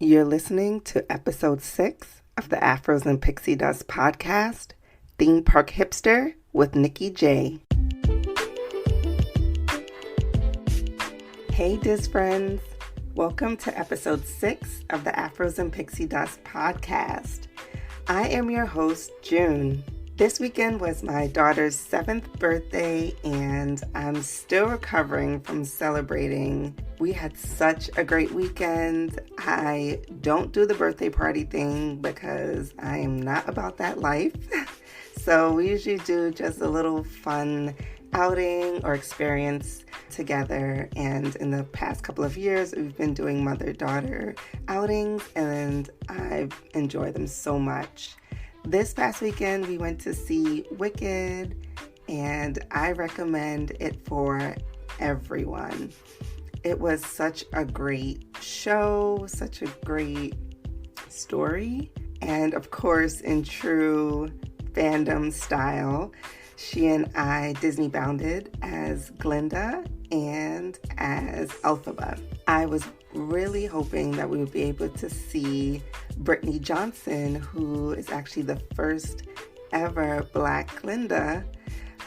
You're listening to episode 6 of the Afros and Pixie Dust podcast, Theme Park Hipster with Nikki J. Hey, Diz friends. Welcome to episode 6 of the Afros and Pixie Dust podcast. I am your host, June. This weekend was my daughter's 7th birthday, and I'm still recovering from celebrating. We had such a great weekend. I don't do the birthday party thing because I am not about that life. So we usually do just a little fun outing or experience together. And in the past couple of years, we've been doing mother-daughter outings, and I've enjoyed them so much. This past weekend, we went to see Wicked, and I recommend it for everyone. It was such a great show, such a great story, and of course, in true fandom style, she and I Disney bounded as Glinda and as Elphaba. I was really hoping that we would be able to see Brittany Johnson, who is actually the first ever Black Glinda,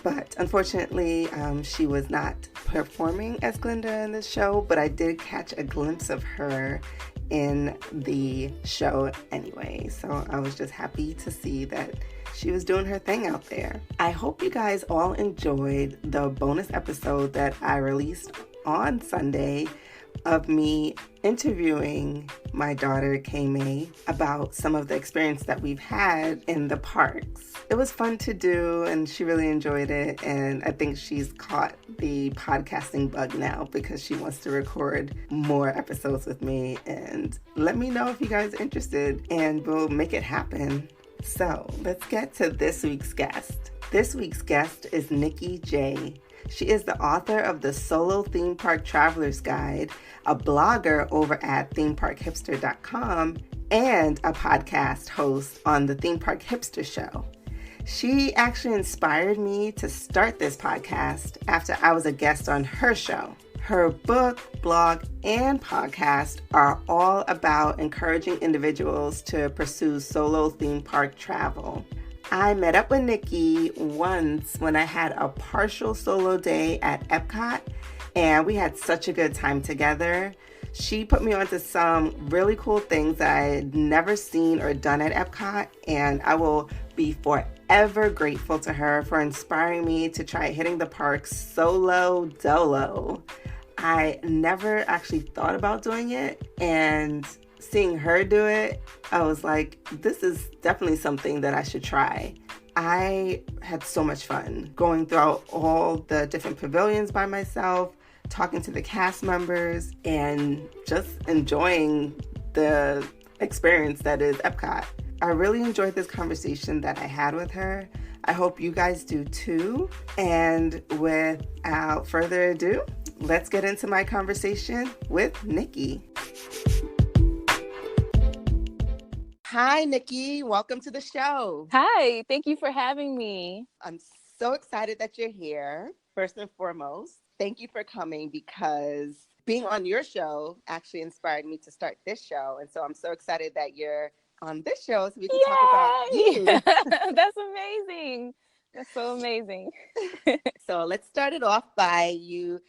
but unfortunately she was not performing as Glinda in the show, but I did catch a glimpse of her in the show anyway, so I was just happy to see that she was doing her thing out there. I hope you guys all enjoyed the bonus episode that I released on Sunday of me interviewing my daughter, K-May, about some of the experience that we've had in the parks. It was fun to do, and she really enjoyed it, and I think she's caught the podcasting bug now because she wants to record more episodes with me, and let me know if you guys are interested, and we'll make it happen. So let's get to this week's guest. This week's guest is Nikki J. She is the author of the Solo Theme Park Traveler's Guide, a blogger over at themeparkhipster.com, and a podcast host on the Theme Park Hipster Show. She actually inspired me to start this podcast after I was a guest on her show. Her book, blog, and podcast are all about encouraging individuals to pursue solo theme park travel. I met up with Nikki once when I had a partial solo day at Epcot, and we had such a good time together. She put me onto some really cool things that I had never seen or done at Epcot, and I will be forever grateful to her for inspiring me to try hitting the park solo dolo. I never actually thought about doing it, and seeing her do it, I was like, this is definitely something that I should try. I had so much fun going throughout all the different pavilions by myself, talking to the cast members, and just enjoying the experience that is Epcot. I really enjoyed this conversation that I had with her. I hope you guys do too. And without further ado, let's get into my conversation with Nikki. Hi, Nikki. Welcome to the show. Hi, thank you for having me. I'm so excited that you're here. First and foremost, thank you for coming because being on your show actually inspired me to start this show. And so I'm so excited that you're on this show so we can talk about you. That's amazing. That's so amazing. So let's start it off by you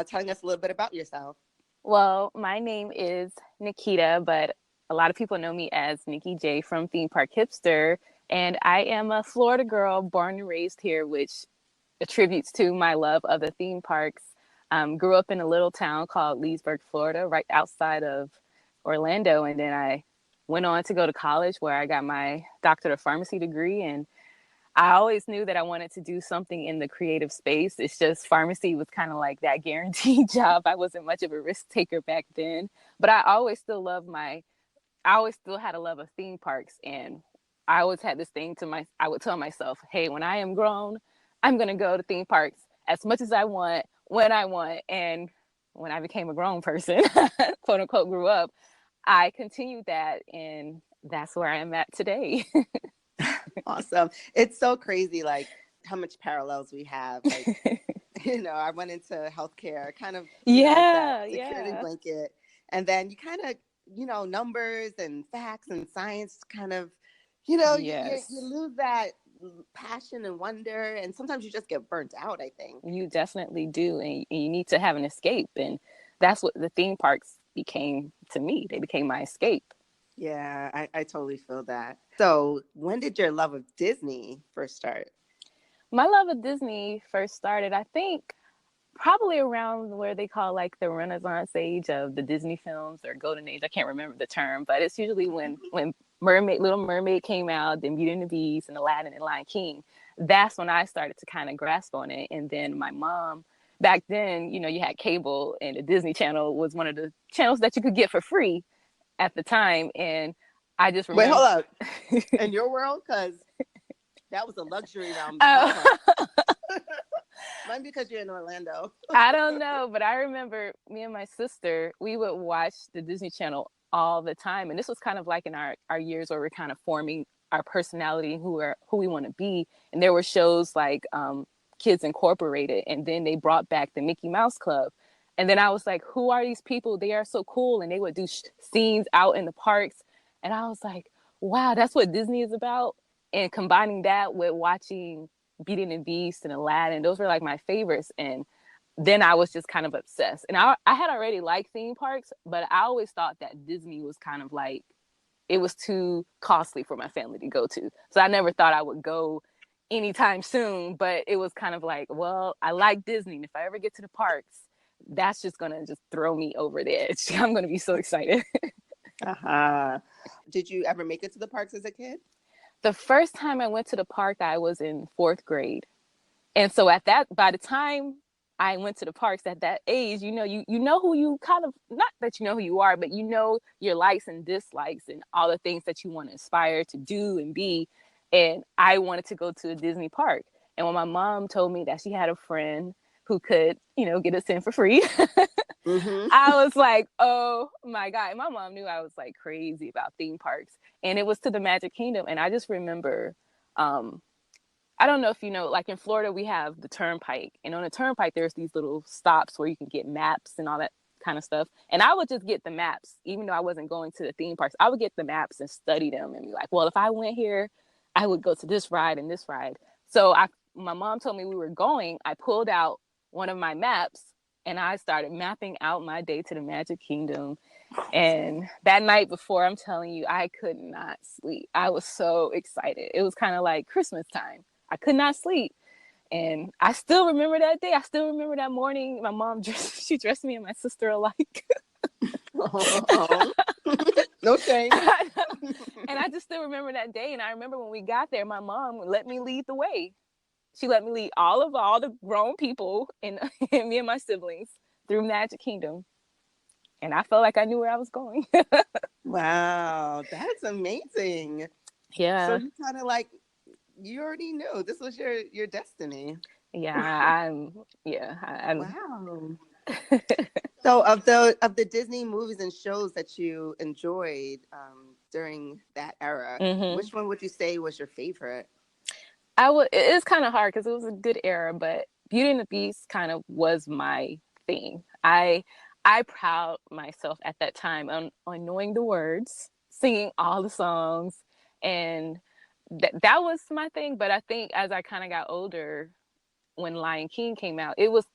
telling us a little bit about yourself. Well, my name is Nikita, but a lot of people know me as Nikki J from Theme Park Hipster, and I am a Florida girl born and raised here, which attributes to my love of the theme parks. Grew up in a little town called Leesburg, Florida, right outside of Orlando, and then I went on to go to college where I got my doctorate of pharmacy degree, and I always knew that I wanted to do something in the creative space. It's just pharmacy was kind of like that guaranteed job. I wasn't much of a risk taker back then, but I always still had a love of theme parks, and I always had this thing I would tell myself, hey, when I am grown, I'm going to go to theme parks as much as I want, when I want. And when I became a grown person, quote unquote, grew up, I continued that, and that's where I am at today. Awesome. It's so crazy, like how much parallels we have. Like, I went into healthcare, kind of, as that security blanket. And then you kind of numbers and facts and science kind of, you Yes, lose that passion and wonder. And sometimes you just get burnt out, I think. you definitely do. And you need to have an escape. And that's what the theme parks became to me. They became my escape. Yeah, I totally feel that. So when did your love of Disney first start? My love of Disney first started, I think, probably around where they call like the Renaissance age of the Disney films or Golden Age. I can't remember the term, but it's usually when Little Mermaid came out, then Beauty and the Beast and Aladdin and Lion King. That's when I started to kind of grasp on it. And then my mom, back then, you had cable, and the Disney Channel was one of the channels that you could get for free at the time. And I just Wait, remember. hold up. In your world, because that was a luxury around my Oh, time. Might be because you're in Orlando. I don't know, but I remember me and my sister, we would watch the Disney Channel all the time. And this was kind of like in our years where we're kind of forming our personality and who we want to be. And there were shows like Kids Incorporated, and then they brought back the Mickey Mouse Club. And then I was like, who are these people? They are so cool. And they would do scenes out in the parks. And I was like, wow, that's what Disney is about. And combining that with watching Beauty and the Beast and Aladdin, those were like my favorites. And then I was just kind of obsessed. And I had already liked theme parks, but I always thought that Disney was kind of like, it was too costly for my family to go to. So I never thought I would go anytime soon, but it was kind of like, well, I like Disney. And if I ever get to the parks, that's just going to just throw me over the edge. I'm going to be so excited. Uh-huh. Did you ever make it to the parks as a kid? The first time I went to the park, I was in 4th grade. And so by the time I went to the parks at that age, you know who you kind of, not that you know who you are, but you know your likes and dislikes and all the things that you want to aspire to do and be. And I wanted to go to a Disney park. And when my mom told me that she had a friend who could, get us in for free, Mm-hmm. I was like, oh my God. And my mom knew I was like crazy about theme parks. And it was to the Magic Kingdom. And I just remember, I don't know if you know, like in Florida, we have the turnpike. And on the turnpike, there's these little stops where you can get maps and all that kind of stuff. And I would just get the maps, even though I wasn't going to the theme parks. I would get the maps and study them and be like, well, if I went here, I would go to this ride and this ride. So my mom told me we were going. I pulled out one of my maps and I started mapping out my day to the Magic Kingdom. And that night before, I'm telling you, I could not sleep. I was so excited. It was kind of like Christmas time. I could not sleep. And I still remember that day. I still remember that morning. My mom she dressed me and my sister alike. Oh. No shame. And I just still remember that day. And I remember when we got there, my mom let me lead the way. She let me lead all the grown people and me and my siblings through Magic Kingdom. And I felt like I knew where I was going. Wow, that's amazing. So Yeah. you kind of like, you already knew this was your destiny. Yeah. Wow. So of the Disney movies and shows that you enjoyed during that era, Mm-hmm. which one would you say was your favorite? It is kind of hard because it was a good era, but Beauty and the Beast kind of was my thing. I proud myself at that time on knowing the words, singing all the songs, and that was my thing. But I think as I kind of got older, when Lion King came out, it was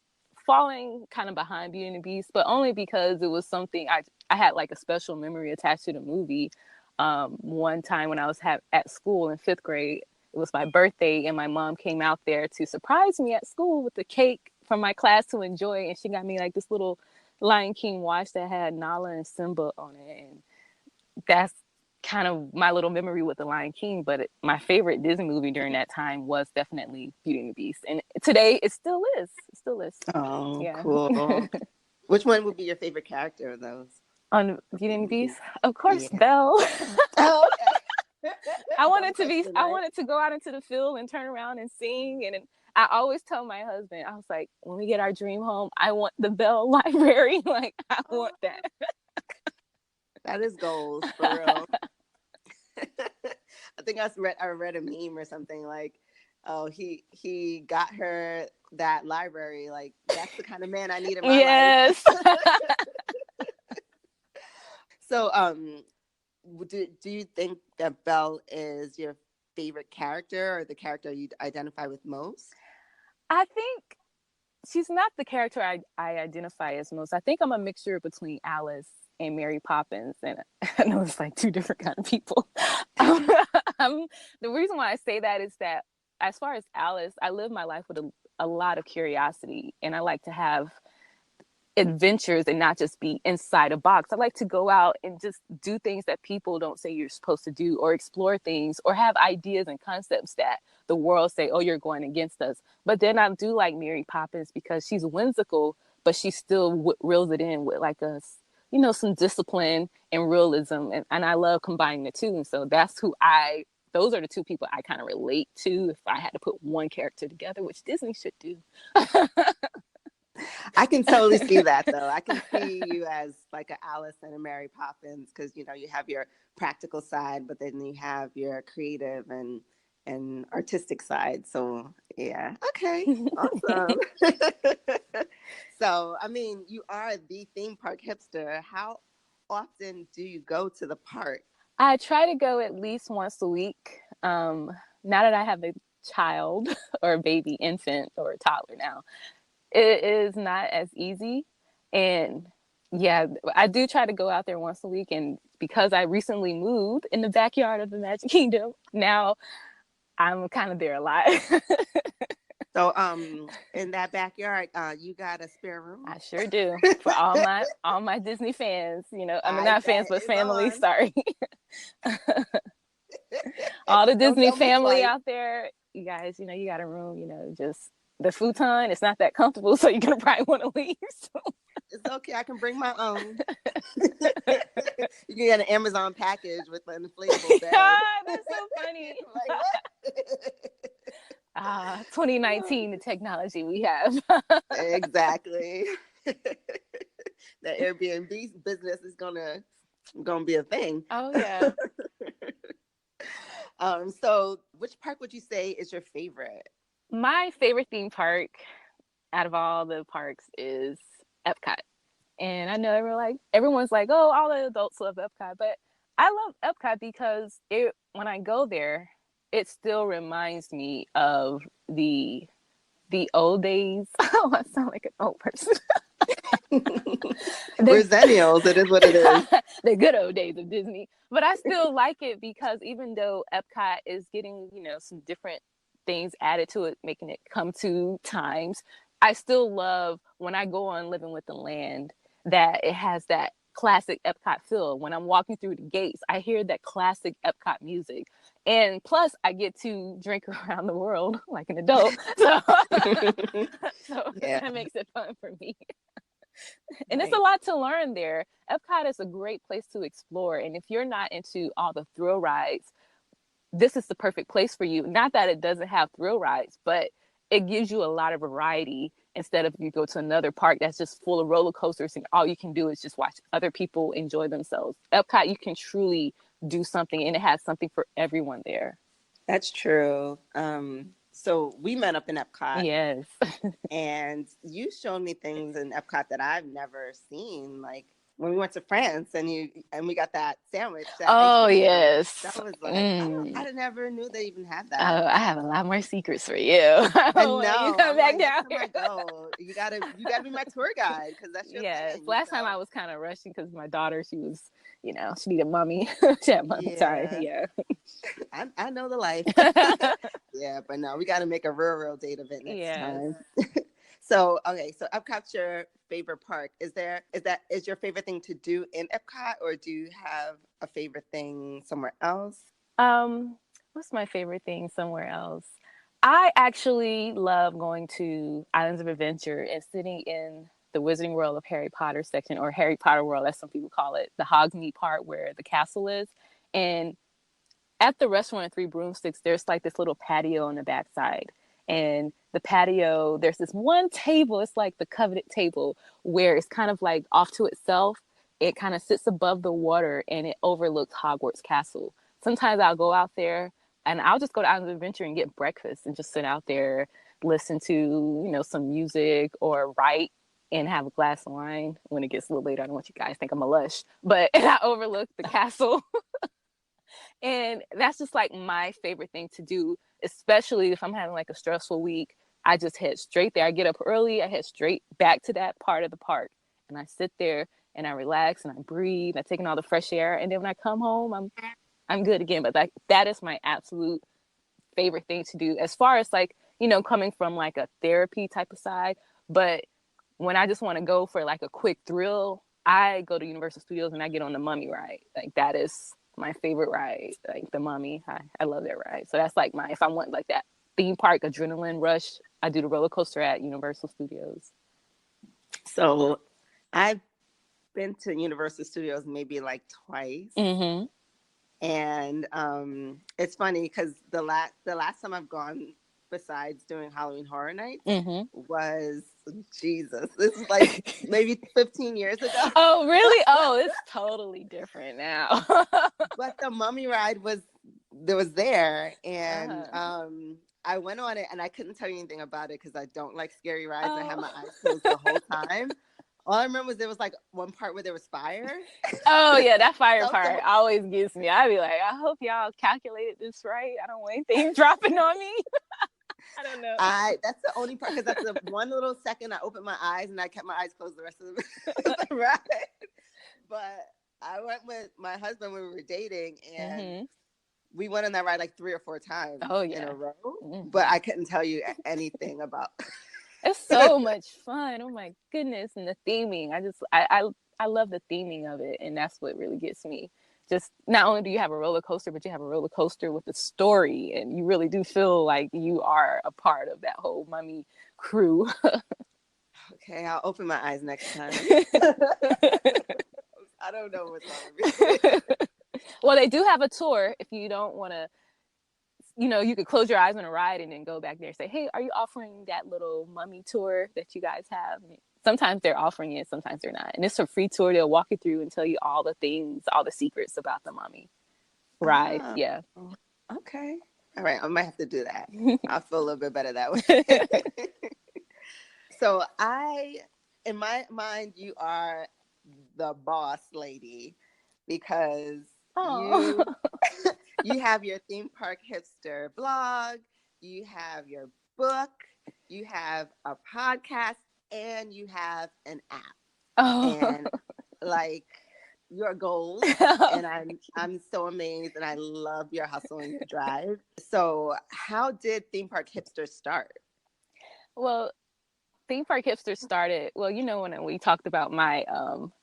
falling kind of behind Beauty and the Beast, but only because it was something I had like a special memory attached to the movie. One time when I was at school in 5th grade, it was my birthday, and my mom came out there to surprise me at school with a cake from my class to enjoy, and she got me like this little Lion King watch that had Nala and Simba on it, and that's kind of my little memory with the Lion King. But my favorite Disney movie during that time was definitely Beauty and the Beast, and today it still is. It still is. Oh, Yeah. cool. Which one would be your favorite character of those? On Beauty and the Beast, of course, Yeah. Belle. Oh, okay. I Dumb wanted to be. question, I right? wanted to go out into the field and turn around and sing. And I always tell my husband, I was like, when we get our dream home, I want the Belle library. Like, I want that. That is goals for real. I think I read a meme or something like, oh, he got her that library. Like, that's the kind of man I need in my life. Yes. So, do you think that Belle is your favorite character or the character you identify with most? I think she's not the character I identify as most. I think I'm a mixture between Alice and Mary Poppins, and I know it's like two different kind of people. The reason why I say that is that as far as Alice, I live my life with a lot of curiosity, and I like to have adventures and not just be inside a box. I like to go out and just do things that people don't say you're supposed to do, or explore things, or have ideas and concepts that the world say, oh, you're going against us. But then I do like Mary Poppins because she's whimsical, but she still reels it in with like some discipline and realism. And I love combining the two. And so those are the two people I kind of relate to if I had to put one character together, which Disney should do. I can totally see that, though. I can see you as like a Alice and a Mary Poppins because you have your practical side, but then you have your creative and artistic side. So yeah, okay, awesome. So I mean, you are the theme park hipster. How often do you go to the park? I try to go at least once a week. Now that I have a child or a baby infant or a toddler now, it is not as easy. And yeah, I do try to go out there once a week. And because I recently moved in the backyard of the Magic Kingdom, now I'm kind of there a lot. So, in that backyard, you got a spare room? I sure do. For all my Disney fans, I mean, not fans, but family. On. Sorry. All the Disney family twice. out there, you guys, you got a room, just the futon. It's not that comfortable, so you're going to probably want to leave. So. It's okay. I can bring my own. You can get an Amazon package with an inflatable bed. That's so funny. Like, what? 2019, the technology we have. Exactly. The Airbnb business is gonna be a thing. Oh yeah. So which park would you say is your favorite? My favorite theme park out of all the parks is Epcot. And I know everyone's like, oh, all the adults love Epcot, but I love Epcot because when I go there, it still reminds me of the old days. Oh, I sound like an old person. We're Zennials. It is what it is. The good old days of Disney. But I still like it because even though Epcot is getting, some different things added to it, making it come to times, I still love when I go on Living with the Land that it has that classic Epcot feel. When I'm walking through the gates, I hear that classic Epcot music. And plus, I get to drink around the world like an adult. So, that makes it fun for me. And It's a lot to learn there. Epcot is a great place to explore. And if you're not into all the thrill rides, this is the perfect place for you. Not that it doesn't have thrill rides, but it gives you a lot of variety instead of you go to another park that's just full of roller coasters and all you can do is just watch other people enjoy themselves. Epcot, you can truly do something, and it has something for everyone there. That's true. So we met up in Epcot. Yes. And you showed me things in Epcot that I've never seen, like when we went to France and we got that sandwich. Yes. That was like, I never knew they even had that. Oh, I have a lot more secrets for you. I know. You come back down here. You gotta be my tour guide because that's your thing. Last time I was kind of rushing because my daughter, she was, she needed mommy. She had mommy time. Yeah. I know the life. Yeah, but no, we got to make a real date event next time. So Epcot's your favorite park. Is your favorite thing to do in Epcot, or do you have a favorite thing somewhere else? What's my favorite thing somewhere else? I actually love going to Islands of Adventure and sitting in the Wizarding World of Harry Potter section, or Harry Potter World, as some people call it, the Hogsmeade part where the castle is. And at the restaurant at Three Broomsticks, there's like this little patio on the backside. And the patio, there's this one table, it's like the coveted table, where it's kind of like off to itself. It kind of sits above the water and it overlooks Hogwarts Castle. Sometimes I'll go out there and I'll just go to Islands of Adventure and get breakfast and just sit out there, listen to, some music or write. and have a glass of wine when it gets a little later. I don't want you guys to think I'm a lush, but and I overlook the castle. And that's just like my favorite thing to do, especially if I'm having like a stressful week. I just head straight there. I get up early, I head straight back to that part of the park, and I sit there and I relax and I breathe. I take in all the fresh air, and then when I come home, I'm good again. But that is my absolute favorite thing to do, as far as like, coming from like a therapy type of side. But when I just want to go for like a quick thrill, I go to Universal Studios and I get on the Mummy ride. Like that is my favorite ride, like the Mummy. I love that ride. So that's like if I want like that theme park adrenaline rush, I do the roller coaster at Universal Studios. So I've been to Universal Studios maybe like twice. Mm-hmm. And it's funny because the last time I've gone, besides doing Halloween Horror Nights, was Jesus. This is like maybe 15 years ago. Oh, really? Oh, it's totally different now. But the Mummy ride was there, and I went on it, and I couldn't tell you anything about it because I don't like scary rides. I had my eyes closed the whole time. All I remember was there was like one part where there was fire. Oh yeah, that fire part always gets me. I'd be like, I hope y'all calculated this right. I don't want anything dropping on me. I don't know. That's the only part, because that's the one little second I opened my eyes and I kept my eyes closed the rest of the ride. But I went with my husband when we were dating, and we went on that ride like 3 or 4 times in a row. But I couldn't tell you anything about. It's so much fun. Oh my goodness. And the theming. I love the theming of it. And that's what really gets me. Just not only do you have a roller coaster, but you have a roller coaster with a story. And you really do feel like you are a part of that whole Mummy crew. Okay, I'll open my eyes next time. I don't know what's on. Well, they do have a tour if you don't want to. You could close your eyes on a ride and then go back there and say, hey, are you offering that little Mummy tour that you guys have? Sometimes they're offering it, sometimes they're not. And it's a free tour. They'll walk you through and tell you all the things, all the secrets about the Mummy ride. Yeah. Okay. All right. I might have to do that. I'll feel a little bit better that way. So in my mind, you are the boss lady, because you have your theme park hipster blog, you have your book, you have a podcast, and you have an app. And like your goals, and I'm so amazed, and I love your hustle and your drive. So how did Theme Park Hipster start? Well, Theme Park Hipster started, when we talked about my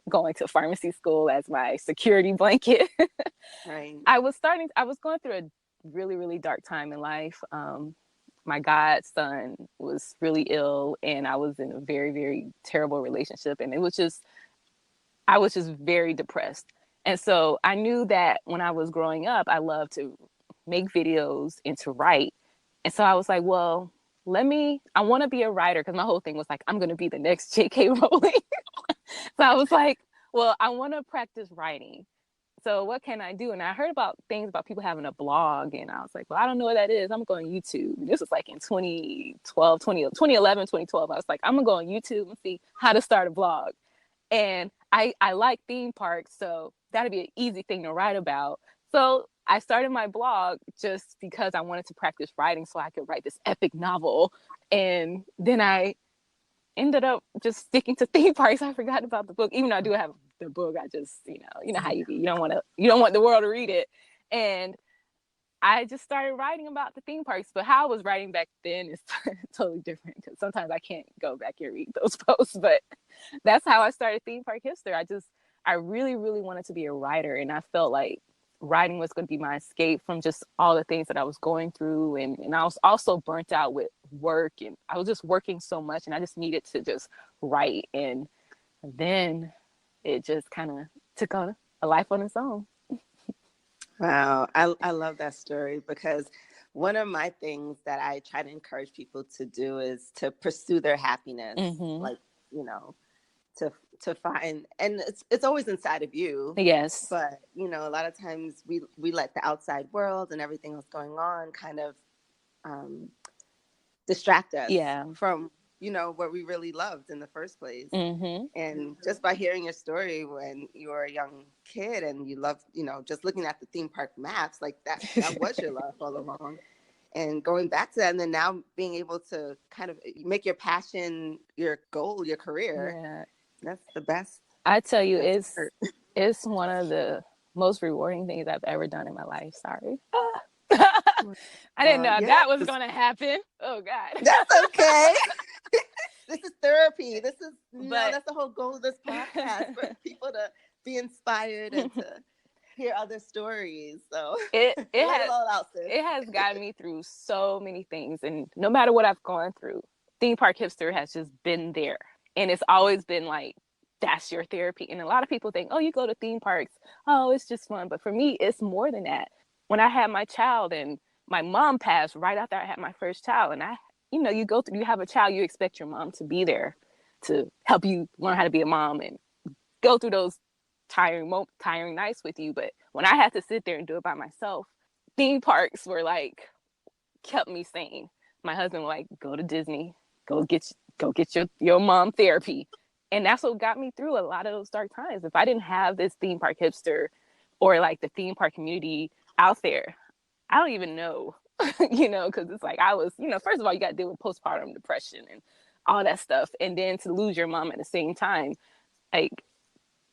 going to pharmacy school as my security blanket. Right. I was going through a really, really dark time in life. My godson was really ill, and I was in a very, very terrible relationship. And I was just very depressed. And so I knew that when I was growing up, I loved to make videos and to write. And so I was like, well, I want to be a writer, because my whole thing was like, I'm going to be the next J.K. Rowling. So I was like, well, I want to practice writing. So what can I do? And I heard about things about people having a blog, and I was like, well, I don't know what that is. I'm going to YouTube. And this was like in 2011, 2012. I was like, I'm going to go on YouTube and see how to start a blog. And I like theme parks, so that'd be an easy thing to write about. So I started my blog just because I wanted to practice writing so I could write this epic novel. And then I ended up just sticking to theme parks. I forgot about the book. Even though I do have the book, I just, you know how you be. You don't want the world to read it. And I just started writing about the theme parks. But how I was writing back then is totally different, because sometimes I can't go back and read those posts. But that's how I started Theme Park Hipster. I really, really wanted to be a writer. And I felt like writing was going to be my escape from just all the things that I was going through. And I was also burnt out with work, and I was just working so much, and I just needed to just write. And then it just kind of took on a life on its own. Wow. I love that story, because one of my things that I try to encourage people to do is to pursue their happiness. Like, to find, and it's always inside of you. Yes. But, a lot of times we let the outside world and everything that's going on kind of distract us from what we really loved in the first place. Mm-hmm. And just by hearing your story when you were a young kid and you loved, just looking at the theme park maps, like that was your love all along. And going back to that, and then now being able to kind of make your passion your goal, your career, Yeah. that's the best. I tell you, Part. it's one of the most rewarding things I've ever done in my life. Sorry. I didn't know that was going to happen. Oh, God. That's okay. This is therapy. This is, that's the whole goal of this podcast, for people to be inspired and to hear other stories. So it let it all out, sis. It has gotten me through so many things. And no matter what I've gone through, Theme Park Hipster has just been there. And it's always been like, that's your therapy. And a lot of people think, oh, you go to theme parks, oh, it's just fun. But for me, it's more than that. When I had my child and my mom passed right after I had my first child, and you have a child, you expect your mom to be there to help you learn how to be a mom and go through those tiring nights with you. But when I had to sit there and do it by myself, theme parks were like, kept me sane. My husband was like, go to Disney, go get your mom therapy. And that's what got me through a lot of those dark times. If I didn't have this Theme Park Hipster or like the theme park community out there, I don't even know, because it's like I was, first of all, you got to deal with postpartum depression and all that stuff. And then to lose your mom at the same time, like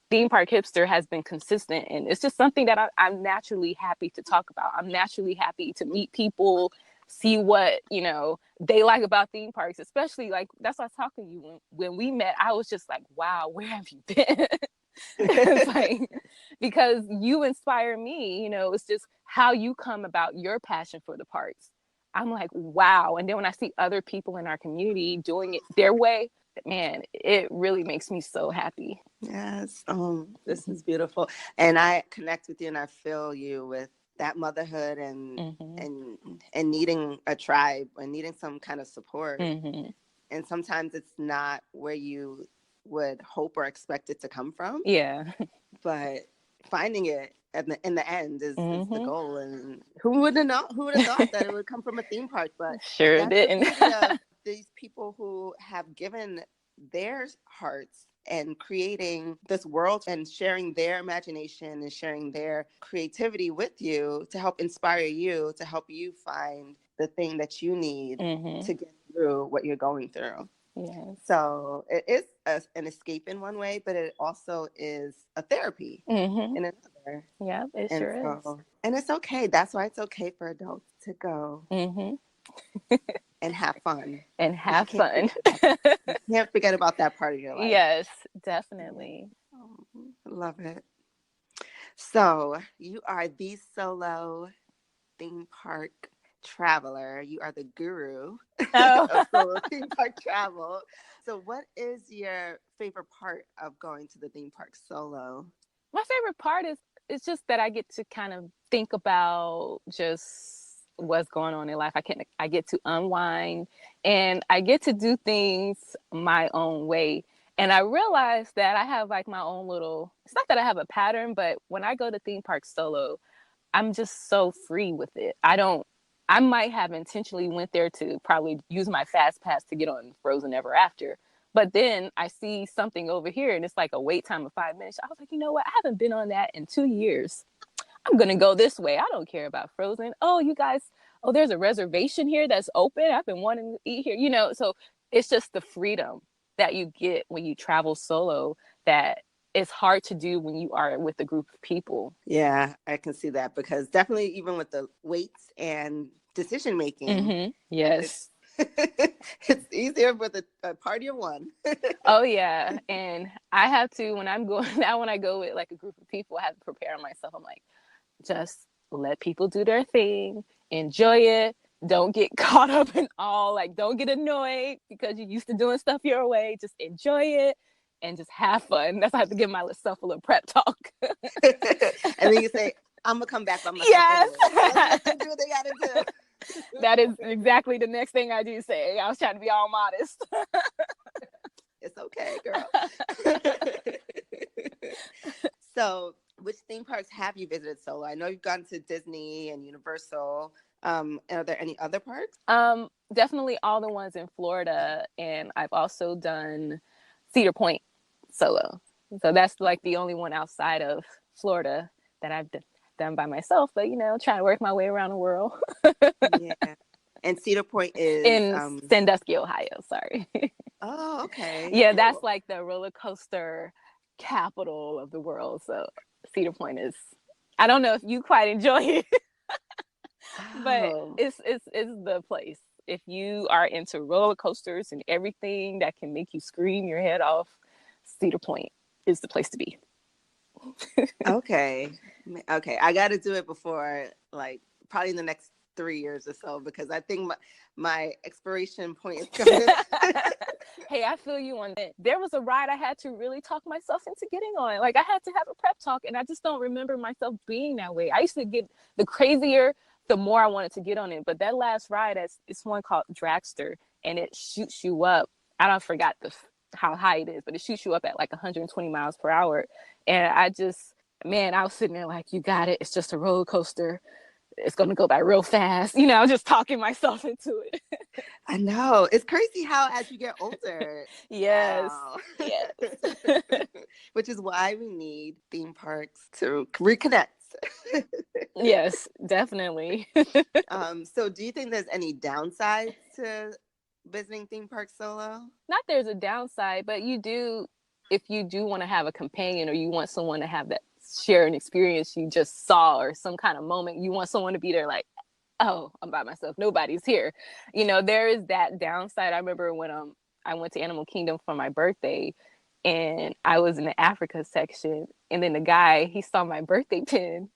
Theme Park Hipster has been consistent. And it's just something that I'm naturally happy to talk about. I'm naturally happy to meet people, see what, they like about theme parks, especially like, that's why I was talking to you when we met. I was just like, wow, where have you been? It's like, because you inspire me, it's just how you come about your passion for the parks. I'm like, wow. And then when I see other people in our community doing it their way, man, it really makes me so happy. Yes. This is beautiful. And I connect with you and I feel you with that motherhood and and needing a tribe and needing some kind of support. Mm-hmm. And sometimes it's not where you would hope or expect it to come from. Yeah. But finding it in the end is the goal. And who would have thought that it would come from a theme park? But sure that's didn't. The beauty of these people who have given their hearts and creating this world and sharing their imagination and sharing their creativity with you to help inspire you, to help you find the thing that you need to get through what you're going through. Yes. So it is an escape in one way, but it also is a therapy in another. Yeah, it sure is. And it's okay. That's why it's okay for adults to go and have fun. And have fun. You can't forget about that part of your life. Yes, definitely. Love it. So you are the solo theme park traveler. You are the guru of solo theme park travel. So what is your favorite part of going to the theme park solo? My favorite part is it's just that I get to kind of think about just what's going on in life. I get to unwind and I get to do things my own way. And I realized that I have like my own it's not that I have a pattern, but when I go to theme parks solo, I'm just so free with it. I might have intentionally went there to probably use my fast pass to get on Frozen Ever After. But then I see something over here and it's like a wait time of 5 minutes. I was like, you know what? I haven't been on that in 2 years. I'm going to go this way. I don't care about Frozen. Oh, you guys, there's a reservation here that's open. I've been wanting to eat here, so it's just the freedom that you get when you travel solo that it's hard to do when you are with a group of people. Yeah, I can see that because definitely even with the weights and decision making. Yes. It's easier with a party of one. Oh yeah. And I have to, when I go with like a group of people, I have to prepare myself. I'm like, just let people do their thing, enjoy it. Don't get caught up in don't get annoyed because you're used to doing stuff your way. Just enjoy it and just have fun. That's why I have to give myself a little prep talk. And then you say, I'm going to come back by myself. Yes. Anyway. Let them do what they got to do. That is exactly the next thing I do say. I was trying to be all modest. It's okay, girl. So which theme parks have you visited solo? I know you've gone to Disney and Universal. Are there any other parks? Definitely all the ones in Florida, and I've also done Cedar Point solo. So that's like the only one outside of Florida that I've done by myself. But trying to work my way around the world. Yeah. And Cedar Point is In Sandusky, Ohio. Sorry. Oh, okay. Yeah, that's Cool. like the roller coaster capital of the world. So Cedar Point is. I don't know if you quite enjoy it, but Oh. it's the place. If you are into roller coasters and everything that can make you scream your head off, Cedar Point is the place to be. Okay. Okay. I got to do it before, like, probably in the next 3 years or so, because I think my expiration point is coming. Hey, I feel you on that. There was a ride I had to really talk myself into getting on. Like, I had to have a prep talk, and I just don't remember myself being that way. I used to get the crazier, the more I wanted to get on it. But that last ride, it's one called Dragster, and it shoots you up. I don't forgot how high it is, but it shoots you up at like 120 miles per hour. And I was sitting there like, you got it. It's just a roller coaster. It's going to go by real fast. I was just talking myself into it. I know. It's crazy how as you get older. Yes. Wow. Yes. Which is why we need theme parks to reconnect. Yes, definitely. So do you think there's any downsides to visiting theme parks solo? Not there's a downside, but if you do want to have a companion or you want someone to have that share an experience you just saw or some kind of moment, you want someone to be there like, oh, I'm by myself. Nobody's here. There is that downside. I remember when I went to Animal Kingdom for my birthday and I was in the Africa section, and then the guy, he saw my birthday pin.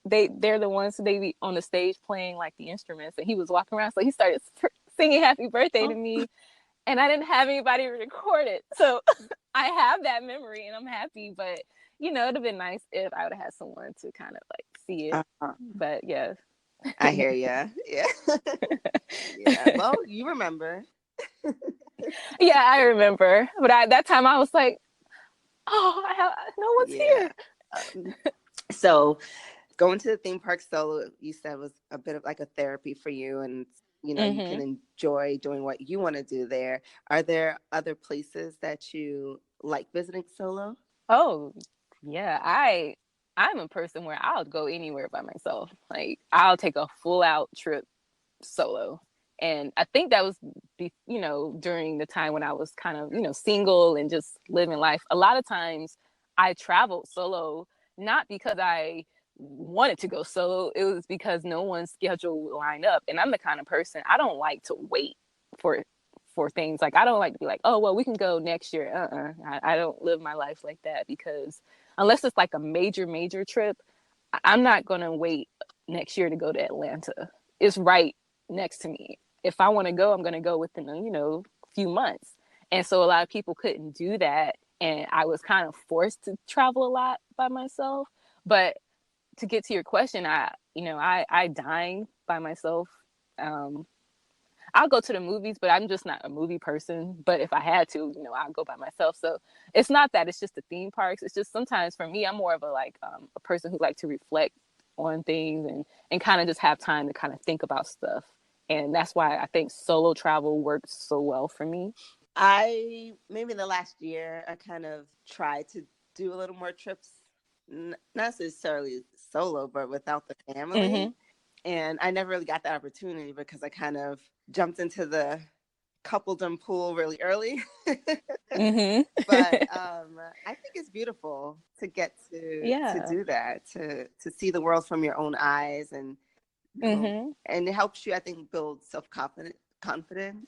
They're the ones who they be on the stage playing like the instruments, and he was walking around, so he started singing happy birthday to me, and I didn't have anybody to record it. So I have that memory and I'm happy, but it'd have been nice if I would have had someone to kind of like see it. But yeah. I hear you. Yeah. Yeah. Well, you remember. Yeah, I remember. But that time I was like, oh, no one's here. So going to the theme park solo, you said, was a bit of like a therapy for you, and you can enjoy doing what you want to do there. Are there other places that you like visiting solo? Oh, yeah. I'm a person where I'll go anywhere by myself. Like, I'll take a full out trip solo. And I think that was, during the time when I was kind of, single and just living life. A lot of times I traveled solo, not because I wanted to go solo. It was because no one's schedule would line up. And I'm the kind of person, I don't like to wait for things. Like, I don't like to be like, oh, well, we can go next year. I don't live my life like that, because unless it's like a major trip, I'm not going to wait next year to go to Atlanta. It's right next to me. If I want to go, I'm going to go within a few months. And so a lot of people couldn't do that, and I was kind of forced to travel a lot by myself. But to get to your question, I dine by myself. I'll go to the movies, but I'm just not a movie person. But if I had to, I'll go by myself. So it's not that it's just the theme parks. It's just sometimes for me, I'm more of a person who like to reflect on things and kind of just have time to kind of think about stuff. And that's why I think solo travel works so well for me. Maybe the last year, I kind of tried to do a little more trips, not necessarily solo, but without the family. Mm-hmm. And I never really got that opportunity because I kind of jumped into the coupledom pool really early. Mm-hmm. But I think it's beautiful to get to do that, to see the world from your own eyes, and and it helps you, I think, build confidence.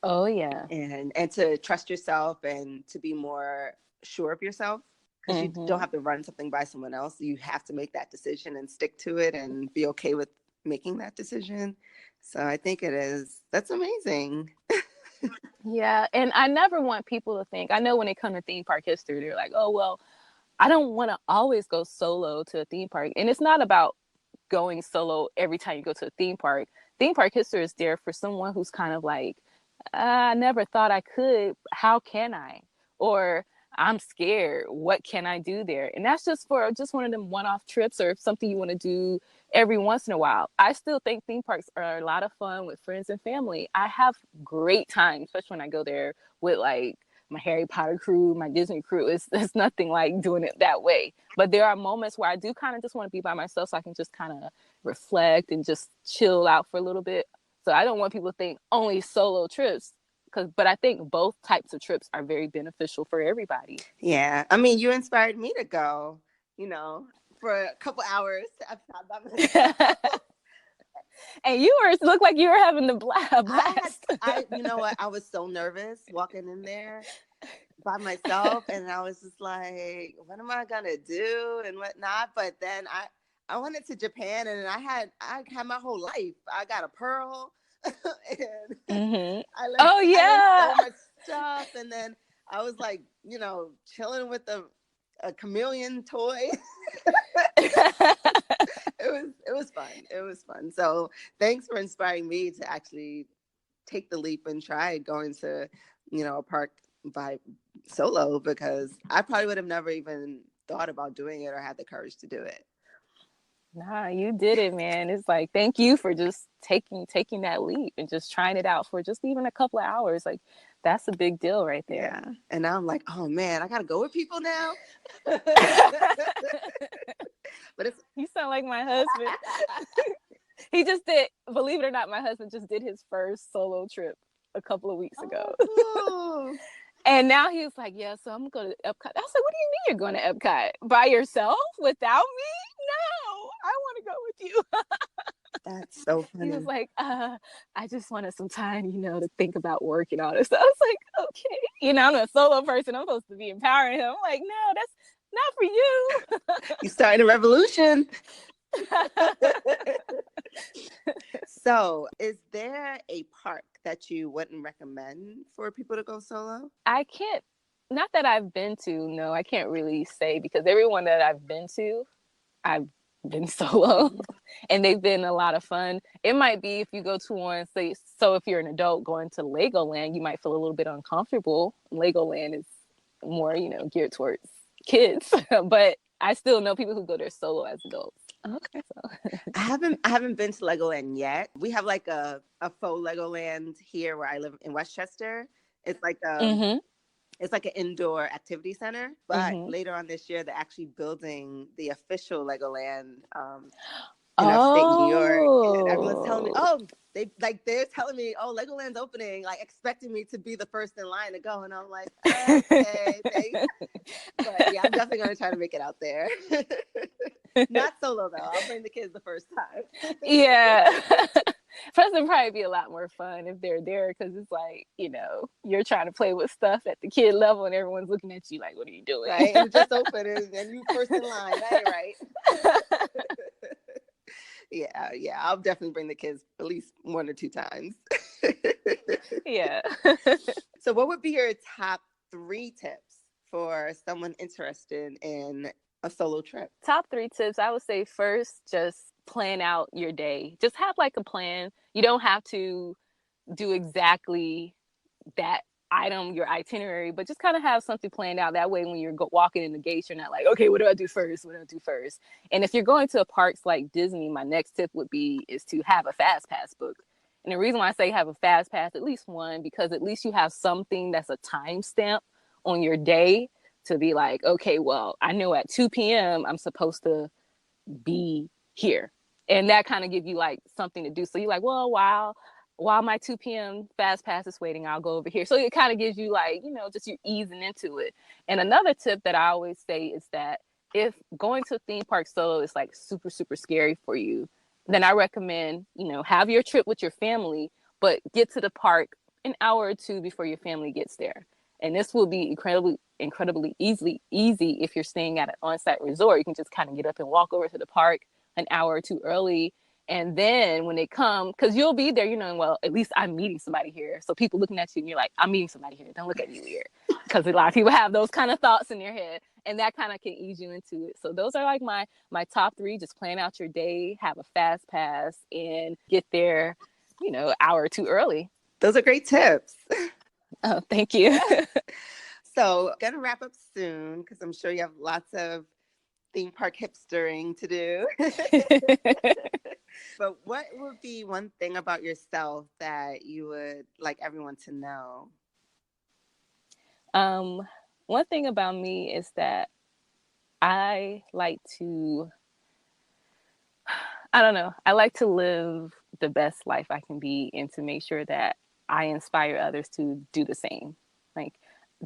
Oh yeah. And to trust yourself and to be more sure of yourself, because you don't have to run something by someone else. You have to make that decision and stick to it and be okay with making that decision. So I think that's amazing. Yeah. And I never want people to think, I know when they come to theme park history, they're like, oh, well, I don't want to always go solo to a theme park. And it's not about going solo every time you go to a theme park. Theme park history is there for someone who's kind of like, I never thought I could. How can I? Or I'm scared. What can I do there? And that's just for just one of them one-off trips, or something you want to do every once in a while. I still think theme parks are a lot of fun with friends and family. I have great time, especially when I go there with like my Harry Potter crew, my Disney crew. It's nothing like doing it that way. But there are moments where I do kind of just want to be by myself, so I can just kind of reflect and just chill out for a little bit. So I don't want people to think only solo trips, but I think both types of trips are very beneficial for everybody. Yeah. I mean, you inspired me to go, for a couple hours by myself. And you looked like you were having a blast. You know what? I was so nervous walking in there by myself, and I was just like, what am I gonna do and whatnot? But then I went to Japan, and I had my whole life. I got a pearl, and I learned so much stuff, and then I was like, chilling with a chameleon toy. It was fun. It was fun. So thanks for inspiring me to actually take the leap and try going to, a park by solo, because I probably would have never even thought about doing it or had the courage to do it. Nah, you did it, man. It's like, thank you for just taking that leap and just trying it out for just even a couple of hours. Like, that's a big deal right there. Yeah. And now I'm like, oh man, I gotta go with people now. But you sound like my husband. He just did, believe it or not, my husband just did his first solo trip a couple of weeks ago. Cool. And now he's like, yeah, so I'm going to Epcot. I was like, what do you mean you're going to Epcot? By yourself? Without me? No, I want to go with you. That's so funny. He was like, I just wanted some time, to think about work and all this stuff. I was like, okay. I'm a solo person. I'm supposed to be empowering him. I'm like, no, that's not for you. You're starting a revolution. So, is there a park that you wouldn't recommend for people to go solo? I can't, not that I've been to, no, I can't really say, because everyone that I've been to, I've been solo and they've been a lot of fun. It might be if you go to one, say, so if you're an adult going to Legoland, you might feel a little bit uncomfortable. Legoland is more, geared towards kids, but I still know people who go there solo as adults. Okay. So. I haven't been to Legoland yet. We have like a faux Legoland here where I live in Westchester. It's like it's like an indoor activity center. But later on this year, they're actually building the official Legoland in upstate New York. And everyone's telling me, they're telling me, Legoland's opening, like expecting me to be the first in line to go. And I'm like, okay, thanks. But yeah, I'm definitely going to try to make it out there. Not solo though. I'll bring the kids the first time. Yeah. Plus, it'd probably be a lot more fun if they're there, because it's like, you're trying to play with stuff at the kid level and everyone's looking at you like, what are you doing? Right. And it's just open and you first in line. That ain't right. Yeah. I'll definitely bring the kids at least 1 or 2 times. Yeah. So what would be your top 3 tips for someone interested in a solo trip? Top 3 tips, I would say first, just plan out your day. Just have like a plan. You don't have to do exactly that item, your itinerary, but just kind of have something planned out. That way, when you're walking in the gates, you're not like, okay, what do I do first? And if you're going to parks like Disney, my next tip is to have a fast pass book. And the reason why I say have a fast pass, at least one, because at least you have something that's a timestamp on your day to be like, okay, well, I know at 2 p.m. I'm supposed to be here. And that kind of give you like something to do. So you're like, well, while my 2 p.m. fast pass is waiting, I'll go over here. So it kind of gives you like, just you're easing into it. And another tip that I always say is that if going to a theme park solo is like super, super scary for you, then I recommend, have your trip with your family, but get to the park an hour or 2 before your family gets there. And this will be incredibly easy if you're staying at an on-site resort. You can just kind of get up and walk over to the park an hour or 2 early. And then when they come, because you'll be there, well, at least I'm meeting somebody here. So people looking at you and you're like, I'm meeting somebody here. Don't look at me weird. Because a lot of people have those kind of thoughts in their head. And that kind of can ease you into it. So those are like my top 3. Just plan out your day, have a fast pass, and get there, an hour or 2 early. Those are great tips. Oh, thank you. So, gonna wrap up soon because I'm sure you have lots of theme park hipstering to do. But what would be one thing about yourself that you would like everyone to know? One thing about me is that I like to, I don't know, I like to live the best life I can be and to make sure that I inspire others to do the same. Like,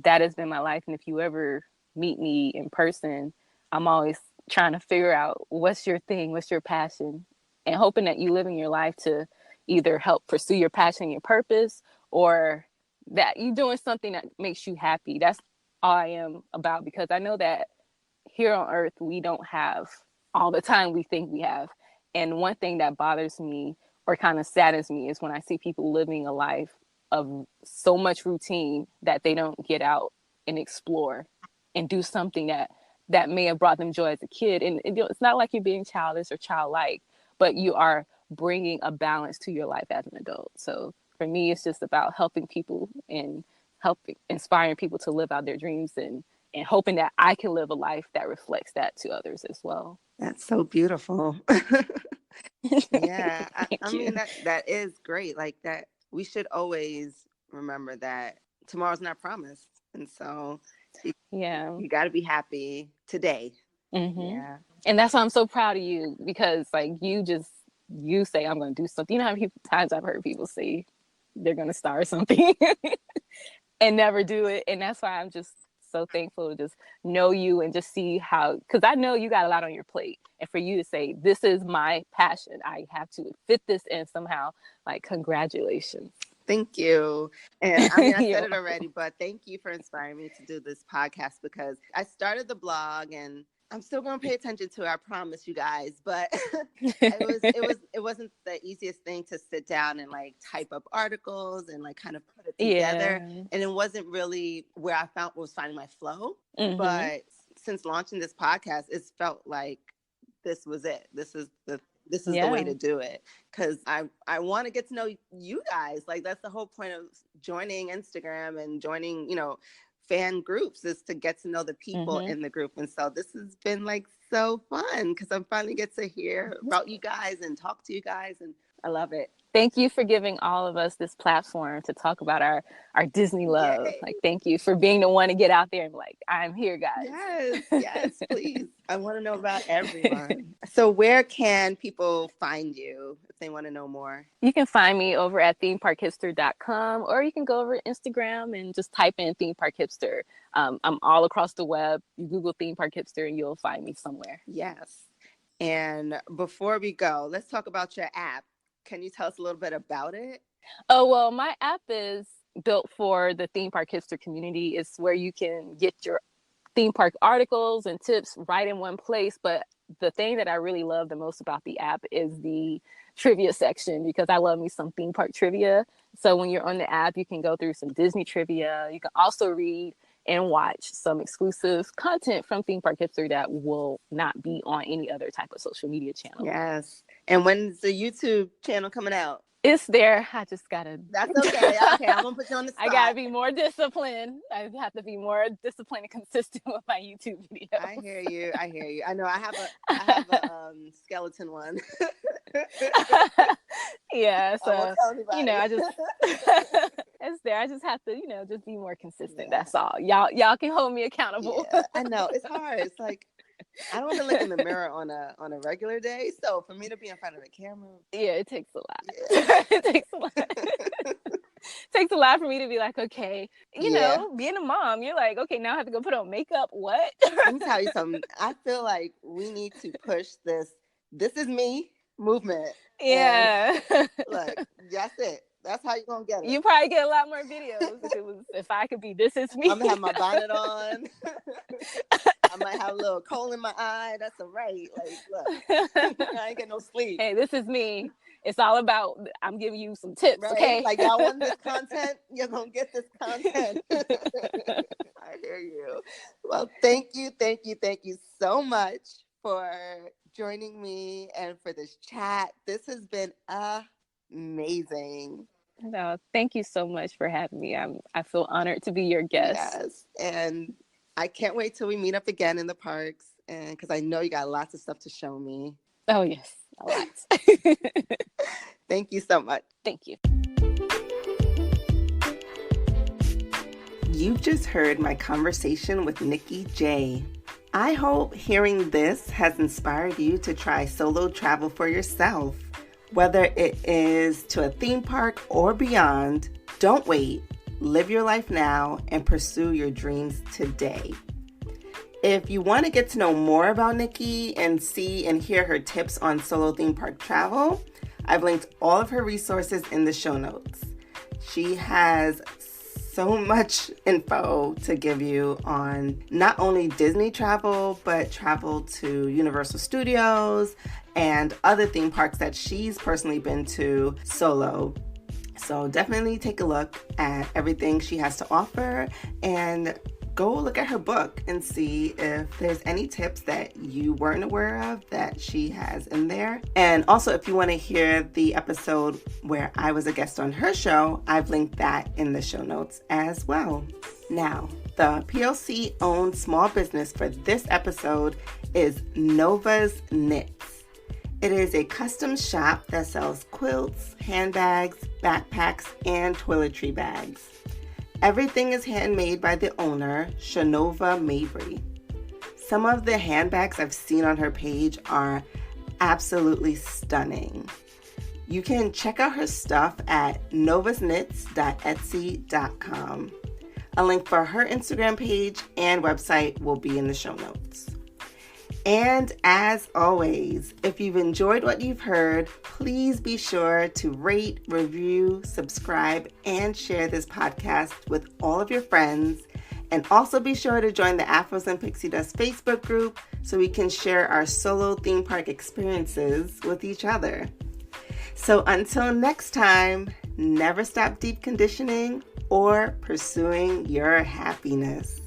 that has been my life. And if you ever meet me in person, I'm always trying to figure out what's your thing, what's your passion, and hoping that you live in your life to either help pursue your passion, your purpose, or that you're doing something that makes you happy. That's all I am about, because I know that here on earth, we don't have all the time we think we have. And one thing that bothers me or kind of saddens me is when I see people living a life of so much routine that they don't get out and explore and do something that may have brought them joy as a kid. And it's not like you're being childish or childlike, but you are bringing a balance to your life as an adult. So for me, it's just about helping people and helping inspiring people to live out their dreams, and hoping that I can live a life that reflects that to others as well. That's so beautiful. Yeah, I Thank you. mean that is great. Like that, we should always remember that tomorrow's not promised, and so you, Yeah. you got to be happy today. Mm-hmm. Yeah. And that's why I'm so proud of you, because like you say I'm going to do something. You know how many times I've heard people say they're going to start something and never do it. And that's why I'm just so thankful to just know you and just see how, because I know you got a lot on your plate. And for you to say, this is my passion, I have to fit this in somehow, like, congratulations. Thank you. And I mean, I You're said it welcome. already, but thank you for inspiring me to do this podcast because I started the blog and I'm still going to pay attention to it, I promise you guys, but it wasn't the easiest thing to sit down and like type up articles and like kind of put it together. Yeah. And it wasn't really where I found was finding my flow. Mm-hmm. But since launching this podcast, it's felt like this was it. This is the way Yeah. to do it because I want to get to know you guys. Like that's the whole point of joining Instagram and joining, fan groups is to get to know the people Mm-hmm. in the group. And so this has been like so fun because I finally get to hear about you guys and talk to you guys, and I love it. Thank you for giving all of us this platform to talk about our Disney love. Yay. Like, thank you for being the one to get out there and be like, I'm here, Yes, guys. yes, please. I want to know about everyone. So where can people find you if they want to know more? You can find me over at themeparkhipster.com, or you can go over to Instagram and just type in Theme Park Hipster. I'm all across the web. You Google Theme Park Hipster and you'll find me somewhere. Yes. And before we go, let's talk about your app. Can you tell us a little bit about it? Oh, well, my app is built for the Theme Park Hipster community. It's where you can get your theme park articles and tips right in one place. But the thing that I really love the most about the app is the trivia section, because I love me some theme park trivia. So when you're on the app, you can go through some Disney trivia. You can also read and watch some exclusive content from Theme Park Hipster that will not be on any other type of social media channel. Yes. And when's the YouTube channel coming out? It's there. I just gotta. That's okay. Okay, I'm gonna put you on the spot. I gotta be more disciplined. I have to be more disciplined and consistent with my YouTube videos. I hear you. I hear you. I know. I have a skeleton one. Yeah. I won't So tell anybody. I just it's there. I just have to just be more consistent. Yeah. That's all. Y'all can hold me accountable. Yeah, I know it's hard. It's like I don't even look in the mirror on a regular day. So for me to be in front of a camera, yeah, it takes a lot. Yeah. It takes a lot. It takes a lot for me to be like, okay, being a mom, you're like, okay, now I have to go put on makeup. What? Let me tell you something. I feel like we need to push this is me movement. Yeah. And look, that's it. That's how you're gonna get it. You probably get a lot more videos if I could be this is me. I'm gonna have my bonnet on. I might have a little coal in my eye. That's all right. Like, look, I ain't get no sleep. Hey, this is me. It's all about I'm giving you some tips, right? Okay? Like y'all want this content, you're gonna get this content. I hear you. Well, thank you so much for joining me and for this chat. This has been amazing. No, thank you so much for having me. I feel honored to be your guest. Yes. And I can't wait till we meet up again in the parks. And because I know you got lots of stuff to show me. Oh, yes, a lot. Thank you so much. Thank you. You've just heard my conversation with Nikki J. I hope hearing this has inspired you to try solo travel for yourself. Whether it is to a theme park or beyond, don't wait. Live your life now and pursue your dreams today. If you want to get to know more about Nikki and see and hear her tips on solo theme park travel, I've linked all of her resources in the show notes. She has so much info to give you on not only Disney travel, but travel to Universal Studios and other theme parks that she's personally been to solo. So definitely take a look at everything she has to offer and go look at her book and see if there's any tips that you weren't aware of that she has in there. And also, if you want to hear the episode where I was a guest on her show, I've linked that in the show notes as well. Now, the PLC-owned small business for this episode is Nova's Knits. It is a custom shop that sells quilts, handbags, backpacks, and toiletry bags. Everything is handmade by the owner, Chanova Mabry. Some of the handbags I've seen on her page are absolutely stunning. You can check out her stuff at novasknits.etsy.com. A link for her Instagram page and website will be in the show notes. And as always, if you've enjoyed what you've heard, please be sure to rate, review, subscribe, and share this podcast with all of your friends. And also be sure to join the Afros and Pixie Dust Facebook group so we can share our solo theme park experiences with each other. So until next time, never stop deep conditioning or pursuing your happiness.